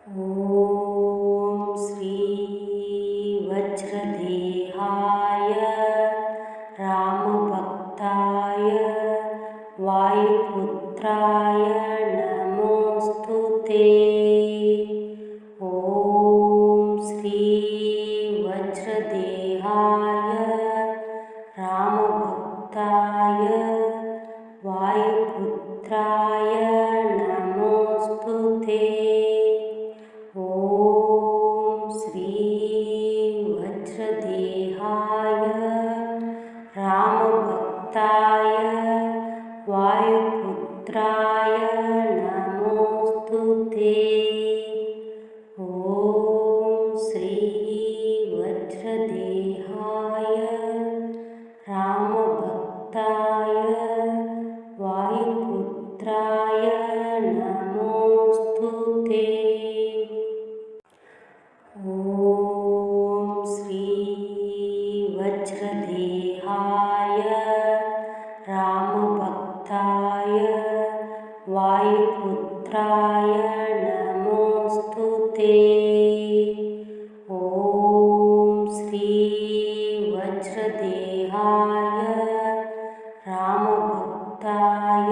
ॐ श्री वज्रदेहाय रामभक्ताय वायुपुत्राय नमोऽस्तु ते। ॐ श्री वज्रदेहाय रामभक्ताय वायुपुत्राय नमोऽस्तु ते। ॐ श्री वज्रदेहाय रामभक्ताय वायुपुत्राय नमोऽस्तु ते। ॐ श्री वज्रदेहाय रामभक्ताय वायुपुत्राय नमोऽस्तु ते। ॐ श्री वज्रदेहाय रामभक्ताय वायुपुत्राय नमोऽस्तु ते। ॐ श्री वज्रदेहाय रामभक्ताय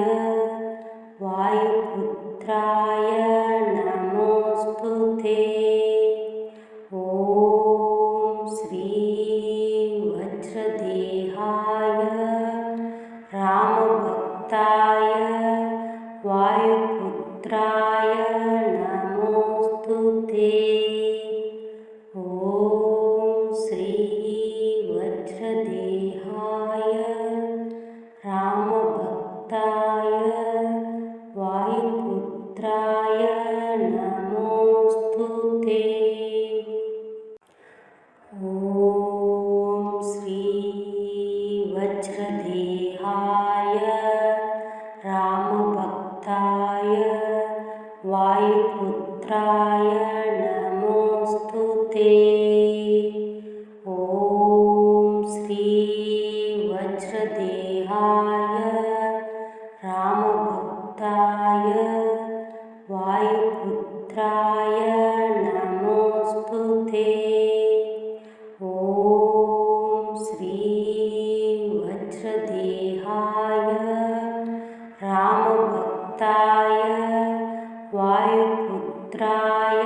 वायुपुत्राय नमोऽस्तु ते। ॐ श्री वज्रदेहाय रामभक्ताय वायुपुत्राय नमोऽस्तु ते। ॐ श्री वज्रदेहाय रामभक्ताय वायुपुत्राय नमोऽस्तु ते। ॐ श्री वज्रदेहाय रामभक्ताय वायुपुत्राय नमोऽस्तु ते। ॐ श्री वज्रदेहाय रामभक्ताय वायुपुत्राय नमोऽस्तु ते। ॐ श्री वज्रदेहाय रामभक्ताय वायुपुत्राय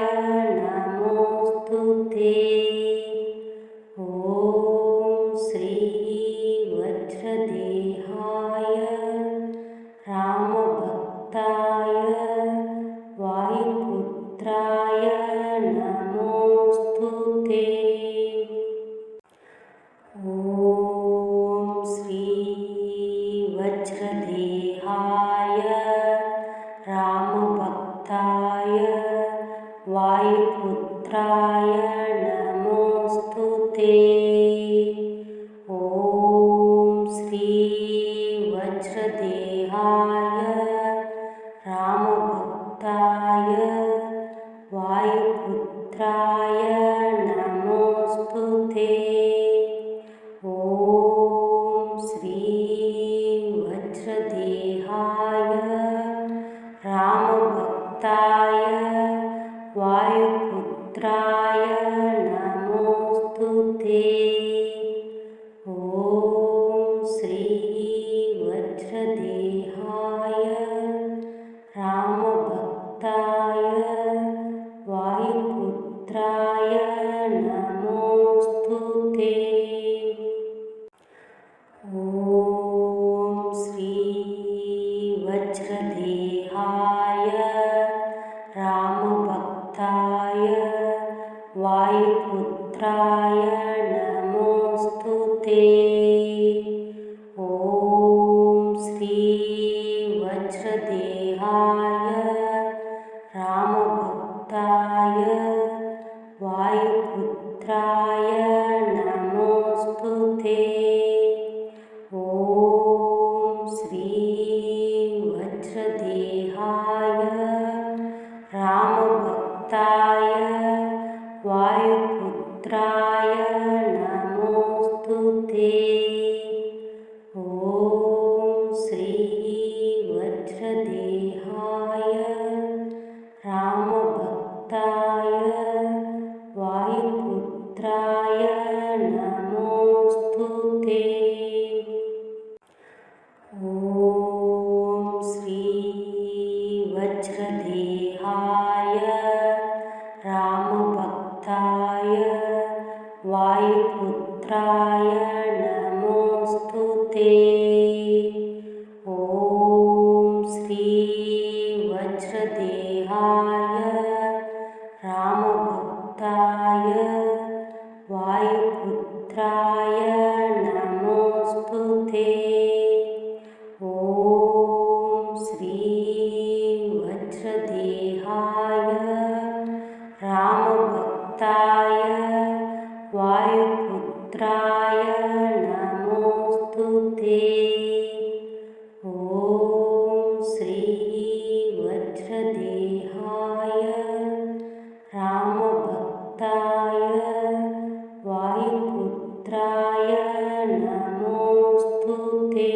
नमोऽस्तु ते। ॐ श्री वज्रदेहाय रामभक्ताय वायुपुत्राय नमोऽस्तु ते। ॐ श्री वज्रदेहाय रामभक्ताय वायुपुत्राय नमोऽस्तु ते। ॐ श्री वज्रदेहाय रामभक्ताय वायुपुत्राय नमोऽस्तु ते। ॐ श्री वज्रदेहाय रामभक्ताय वायुपुत्राय नमोऽस्तु ते। ॐ श्री वज्रदेहाय रामभक्ताय वायुपुत्राय नमोऽस्तु ते। ॐ श्री वज्रदेहाय रामभक्ताय वायुपुत्राय नमोऽस्तु ते। ॐ श्री वज्रदेहाय रामभक्ताय वायुपुत्राय नमोऽस्तु ते। ॐ श्री वज्रदेहाय रामभक्ताय वायुपुत्राय नमोऽस्तु ते। ॐ श्री वज्रदेहाय रामभक्ताय वायुपुत्राय नमोऽस्तु ते। ॐ श्री वज्रदेहाय रामभक्ताय वायुपुत्राय नमोऽस्तु ते। ॐ श्री वज्रदेहाय रामभक्ताय वायुपुत्राय नमोऽस्तु ते। ॐ श्री वज्रदेहाय रामभक्ताय वायुपुत्राय नमोऽस्तु ते।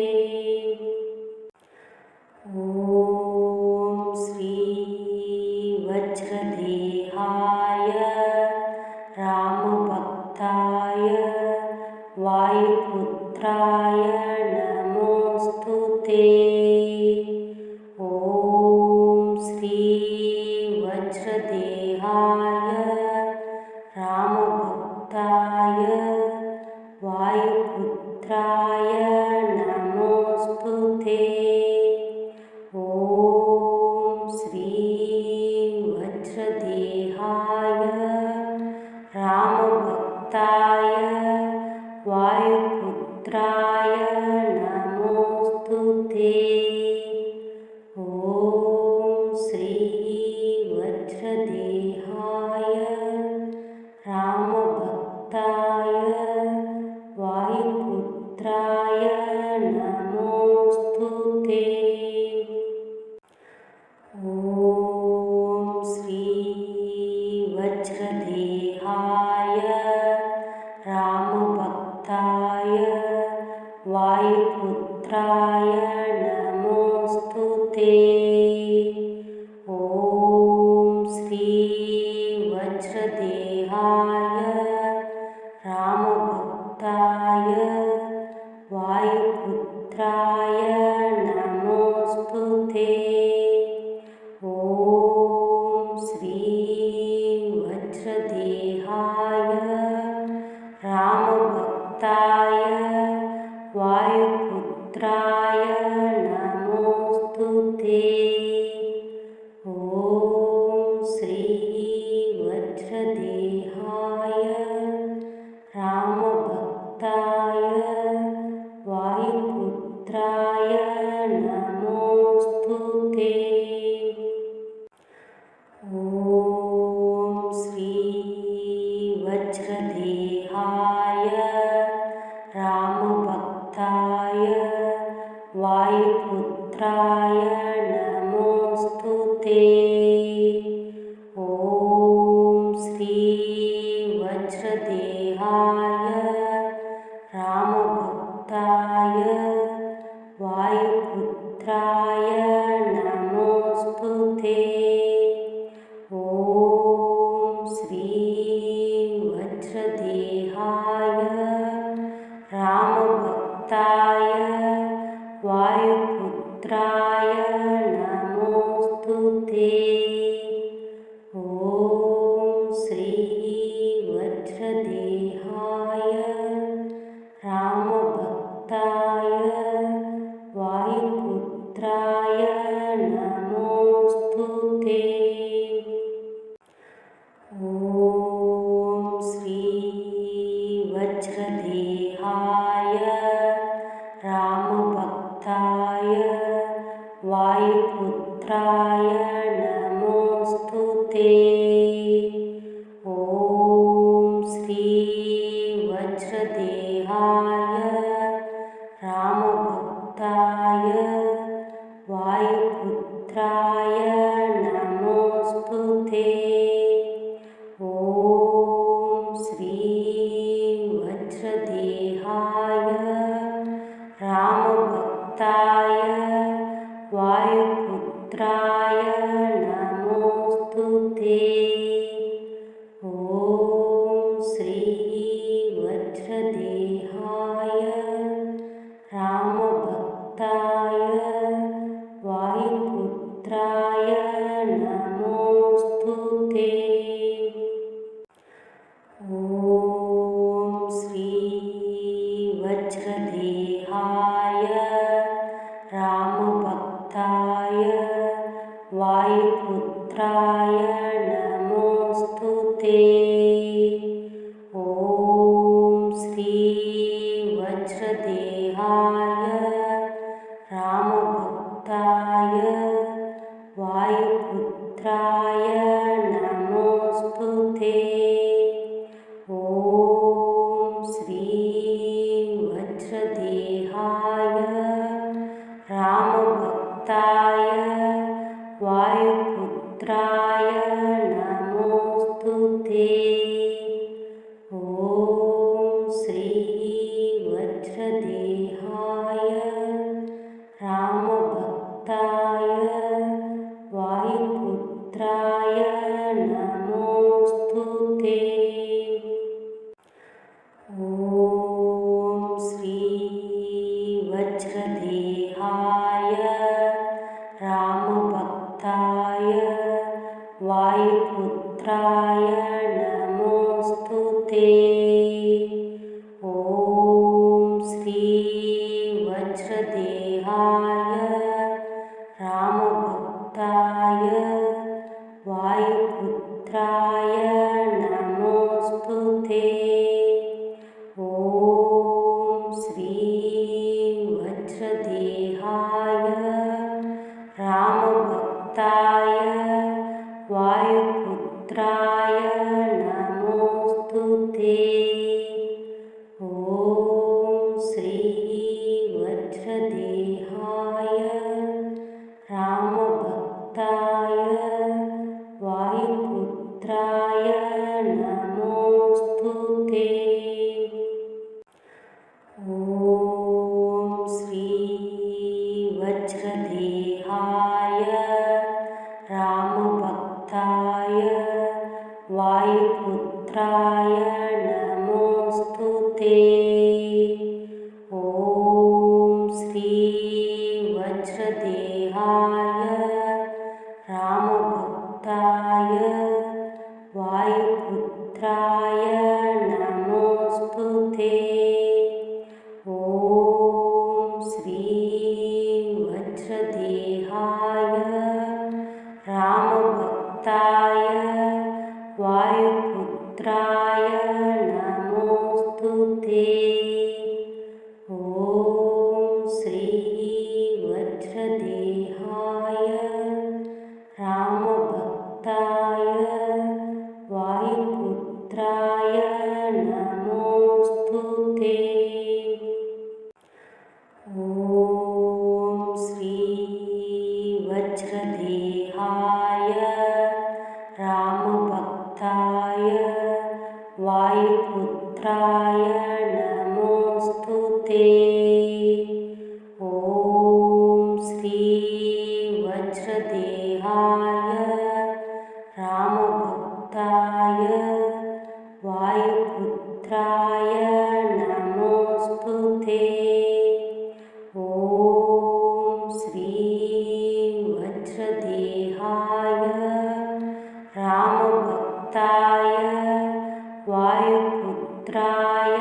ॐ श्री वज्रदेहाय रामभक्ताय वायुपुत्राय नमोऽस्तु ते। ॐ श्री वज्रदेहाय रामभक्ताय वायुपुत्राय नमोऽस्तु ते। ॐ श्री वज्रदेहाय रामभक्ताय वायुपुत्राय नमोऽस्तु ते। ॐ श्री वज्रदेहाय रामभक्ताय वायुपुत्राय नमोऽस्तु ते। ॐ श्री वज्रदेहाय रामभक्ताय वायुपुत्राय नमोऽस्तु ते। ॐ श्री वज्रदेहाय रामभक्ताय वायुपुत्राय नमोऽस्तु ते। ॐ श्री वज्रदेहाय रामभक्ताय वायुपुत्राय नमोऽस्तु ते। ॐ श्री वज्रदेहाय रामभक्ताय वायुपुत्राय नमोऽस्तु ते। ॐ श्री वज्रदेहाय रामभक्ताय वायुपुत्राय नमोऽस्तु ते। ॐ श्री वज्रदेहाय रामभक्ताय वायुपुत्राय नमोऽस्तु ते। ॐ श्री वज्रदेहाय रामभक्ताय वायुपुत्राय नमोऽस्तु ते। ॐ श्री वज्रदेहाय रामभक्ताय वायुपुत्राय नमोऽस्तु ते। ॐ श्री वज्रदेहाय रामभक्ताय वायुपुत्राय नमोऽस्तु ते। ॐ श्री वज्रदेहाय रामभक्ताय वायुपुत्राय नमोऽस्तु ते। ॐ श्री वज्रदेहाय रामभक्ताय वायुपुत्राय नमोऽस्तु ते। ॐ श्री वज्रदेहाय रामभक्ताय वायुपुत्राय नमोऽस्तु ते। ॐ नमोऽस्तु ते। ॐ श्री वज्रदेहाय रामभक्ताय वायुपुत्राय नमोऽस्तु ते। ॐ श्री वज्रदेहाय रामभक्ताय वायुपुत्राय नमोऽस्तु ते। ॐ श्री वज्रदेहाय रामभक्ताय वायुपुत्राय नमोऽस्तु ते। ॐ श्री वज्रदेहाय रामभक्ताय वायुपुत्राय नमोऽस्तु ते। ॐ श्री वज्रदेहाय रामभक्ताय वायुपुत्राय नमोऽस्तु ते। ॐ श्री वज्रदेहाय रामभक्ताय वायुपुत्राय नमोऽस्तु ते। ॐ श्री वज्रदेहाय रामभक्ताय वायुपुत्राय नमोऽस्तु ते। ॐ श्री वज्रदेहाय रामभक्ताय वायुपुत्राय नमोऽस्तु ते। ॐ श्री वज्रदेहाय रामभक्ताय वायुपुत्राय नमोऽस्तु ते। ॐ श्री वज्रदेहाय रामभक्ताय वायुपुत्राय नमोऽस्तु ते। ॐ श्री वज्रदेहाय रामभक्ताय वायुपुत्राय नमोऽस्तु ते। ॐ श्री वज्रदेहाय रामभक्ताय वायुपुत्राय नमोऽस्तु ते। ॐ श्री वज्रदेहाय रामभक्ताय वायुपुत्राय नमोऽस्तु ते। ॐ श्री वज्रदेहाय रामभक्ताय वायुपुत्राय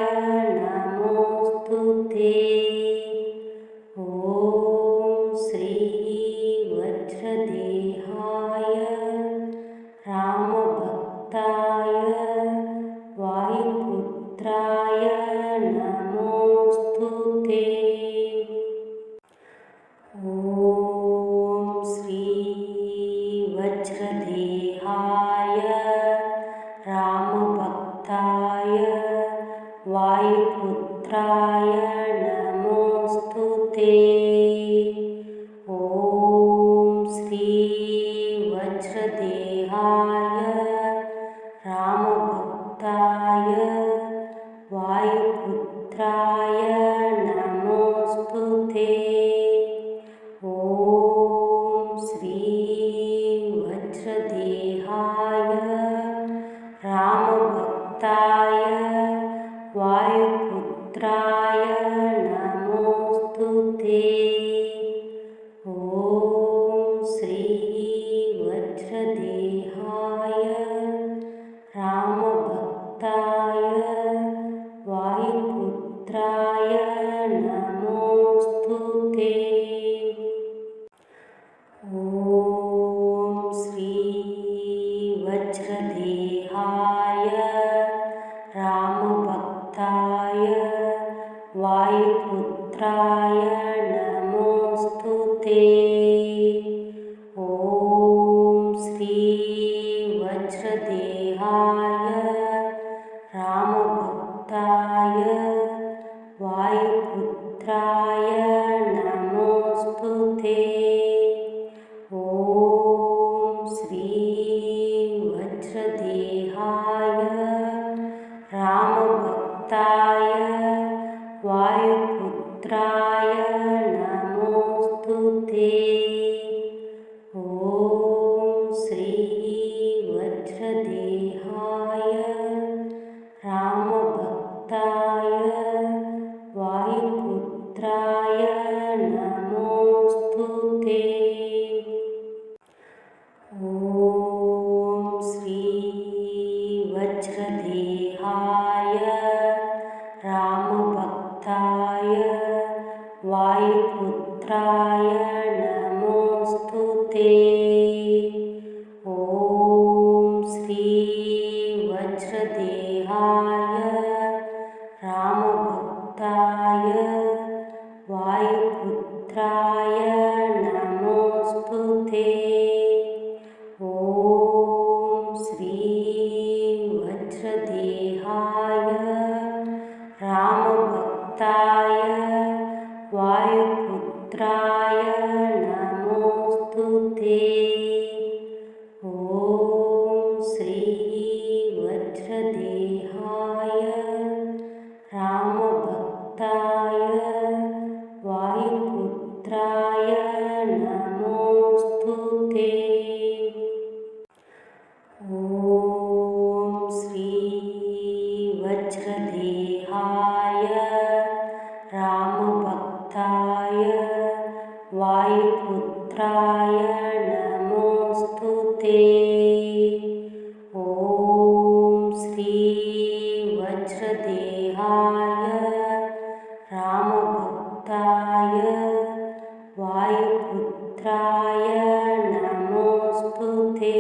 नमोऽस्तु ते। ॐ श्री वज्रदेहाय रामभक्ताय वायुपुत्राय नमोऽस्तु ते। ॐ श्री वज्रदेहाय रामभक्ताय वायुपुत्राय नमोऽस्तु ते। ॐ श्री वज्रदेहाय रामभक्ताय वायुपुत्राय नमोऽस्तु ते। ॐ श्री वज्रदेहाय रामभक्ताय वायुपुत्राय वज्रदेहाय रामभक्ताय वायुपुत्राय नमोऽस्तु ते। ॐ श्री वज्रदेहाय रामभक्ताय वायुपुत्राय नमोऽस्तु ते। ॐ श्री वज्रदेहाय रामभक्ताय वायुपुत्राय नमोऽस्तु ते। ॐ श्री वज्रदेहाय रामभक्ताय वायुपुत्राय नमोऽस्तु ते। ॐ श्री वज्रदेहाय रामभक्ताय वायुपुत्राय नमोऽस्तु ते। ॐ श्री वज्रदेहाय रामभक्ताय वायुपुत्राय नमोऽस्तु ते। ॐ श्री वज्रदेहाय रामभक्ताय वायुपुत्राय नमोऽस्तु ते। ॐ श्री वज्रदेहाय रामभक्ताय वायुपुत्राय नमोऽस्तु ते। ॐ श्री वज्रदेहाय रामभक्ताय वायुपुत्राय नमोऽस्तु ते। ॐ श्री वज्रदेहाय रामभक्ताय वायुपुत्राय नमोऽस्तु ते।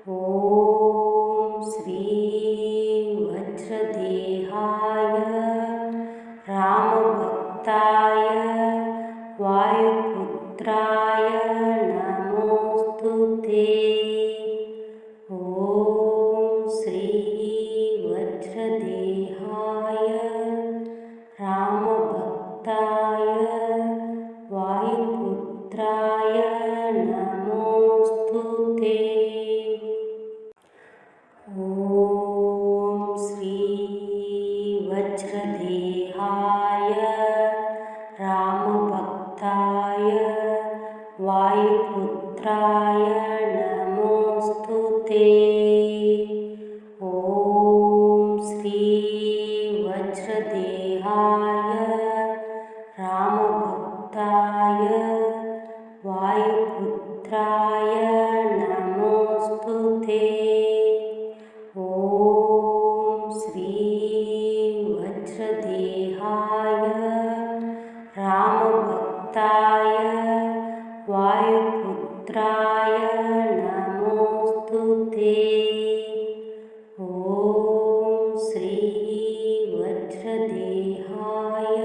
ॐ श्री वज्रदेहाय रामभक्ताय वायुपुत्राय नमोऽस्तु ते। ॐ श्री वज्रदेहाय रामभक्ताय वायुपुत्राय नमोऽस्तु ते। ॐ श्री वज्रदेहाय रामभक्ताय वायुपुत्राय नमोऽस्तु ते। ॐ श्री वज्रदेहाय रामभक्ताय वायुपुत्राय नमोऽस्तु ते। ॐ श्री वज्रदेहाय रामभक्ताय वायुपुत्राय नमोऽस्तु ते। ॐ श्री वज्रदेहाय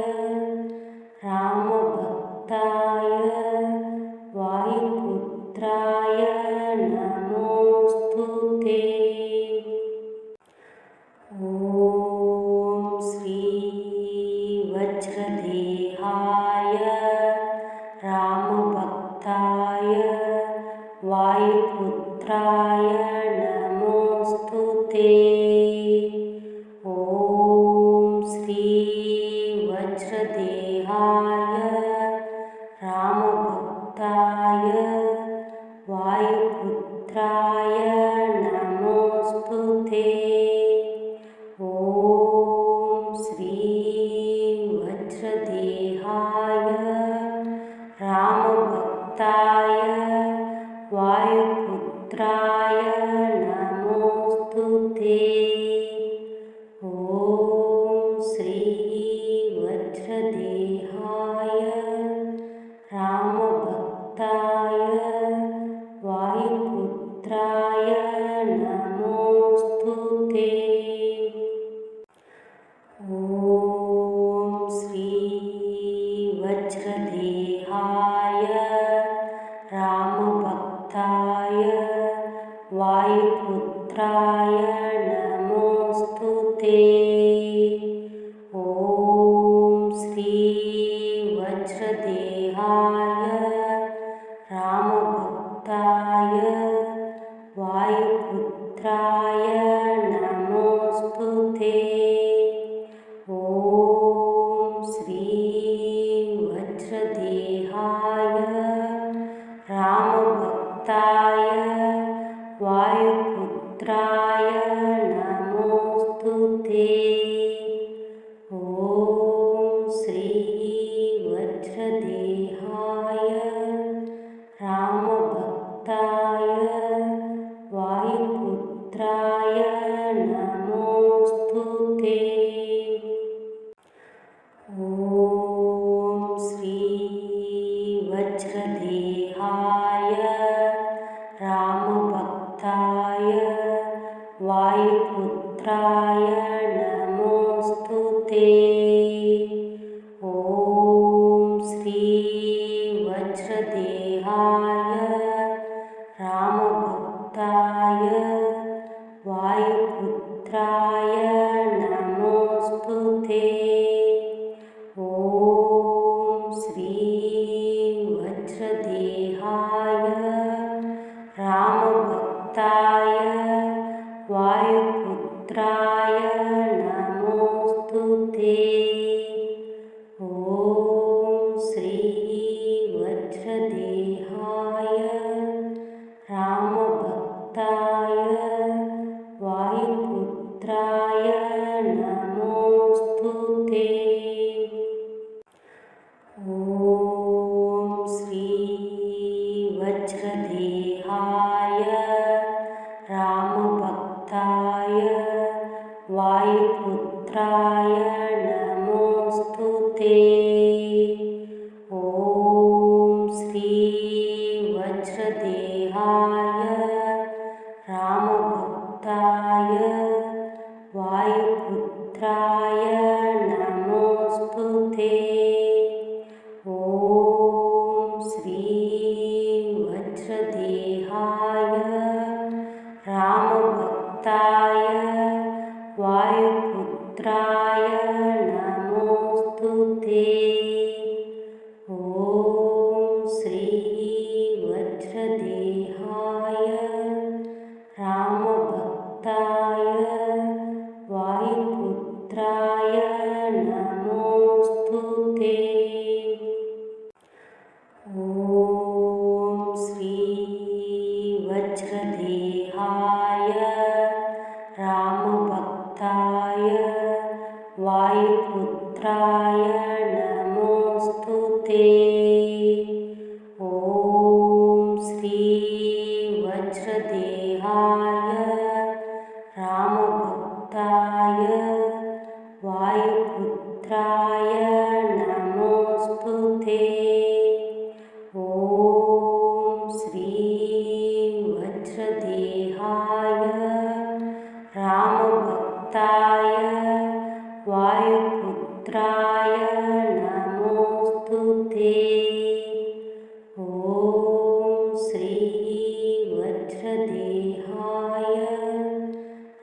रामभक्ताय वायुपुत्राय नमोऽस्तु ते। ॐ श्री वज्रदेहाय रामभक्ताय वायुपुत्राय नमोऽस्तु ते। ॐ श्री वज्रदेहाय रामभक्ताय वायुपुत्राय नमोऽस्तु ते। ॐ श्री वज्रदेहाय रामभक्ताय वायुपुत्राय नमोऽस्तु ते। ॐ श्री वज्रदेहाय रामभक्ताय वायुपुत्राय नमोऽस्तु ते। ॐ श्री वज्रदेहाय रामभक्ताय वायुपुत्राय नमोऽस्तु ते। ॐ श्री वज्रदेहाय रामभक्ताय वायुपुत्राय नमोऽस्तु ते। ॐ श्री वज्रदेहाय रामभक्ताय वायुपुत्राय नमोऽस्तु ते। ॐ श्री वज्रदेहाय रामभक्ताय वायुपुत्राय नमोऽस्तु ते। ॐ श्री वज्रदेहाय रामभक्ताय वायुपुत्राय नमोऽस्तु ते। ॐ श्री वज्रदेहाय रामभक्ताय वायुपुत्राय नमोऽस्तु ते। ॐ श्री वज्रदेहाय रामभक्ताय वायुपुत्राय नमोऽस्तु ते। ॐ श्री वज्रदेहाय रामभक्ताय वायुपुत्राय नमोऽस्तु ते। ॐ श्री वज्रदेहाय रामभक्ताय वायुपुत्राय नमोऽस्तु ते। ॐ श्री वज्रदेहाय रामभक्ताय वायुपुत्राय नमोऽस्तु ते। ॐ श्री वज्रदेहाय रामभक्ताय वायुपुत्राय नमोऽस्तु ते। ॐ श्री वज्रदेहाय रामभक्ताय वायुपुत्राय नमोऽस्तु ते। ॐ श्री वज्रदेहाय रामभक्ताय वायुपुत्राय नमोऽस्तु ते। ॐ श्री वज्रदेहाय रामभक्ताय वायुपुत्राय नमोऽस्तु ते। ॐ श्री वज्रदेहाय रामभक्ताय वायुपुत्राय नमोऽस्तु ते। ॐ श्री वज्रदेहाय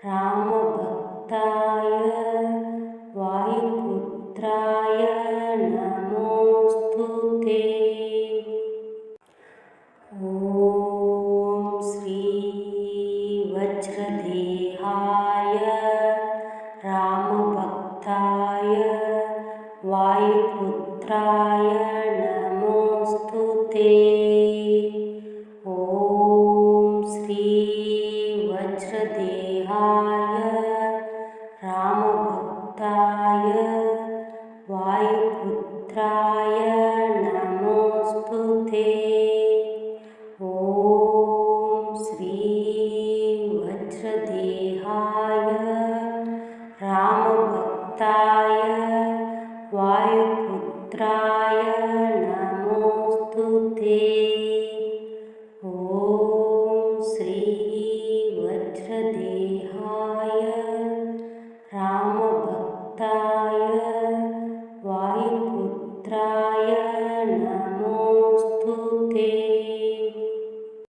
रामभक्ताय वायुपुत्राय नमोऽस्तु ते। ॐ श्री वज्रदेहाय रामभक्ताय वायुपुत्राय नमोऽस्तु ते। ॐ श्री वज्रदेहाय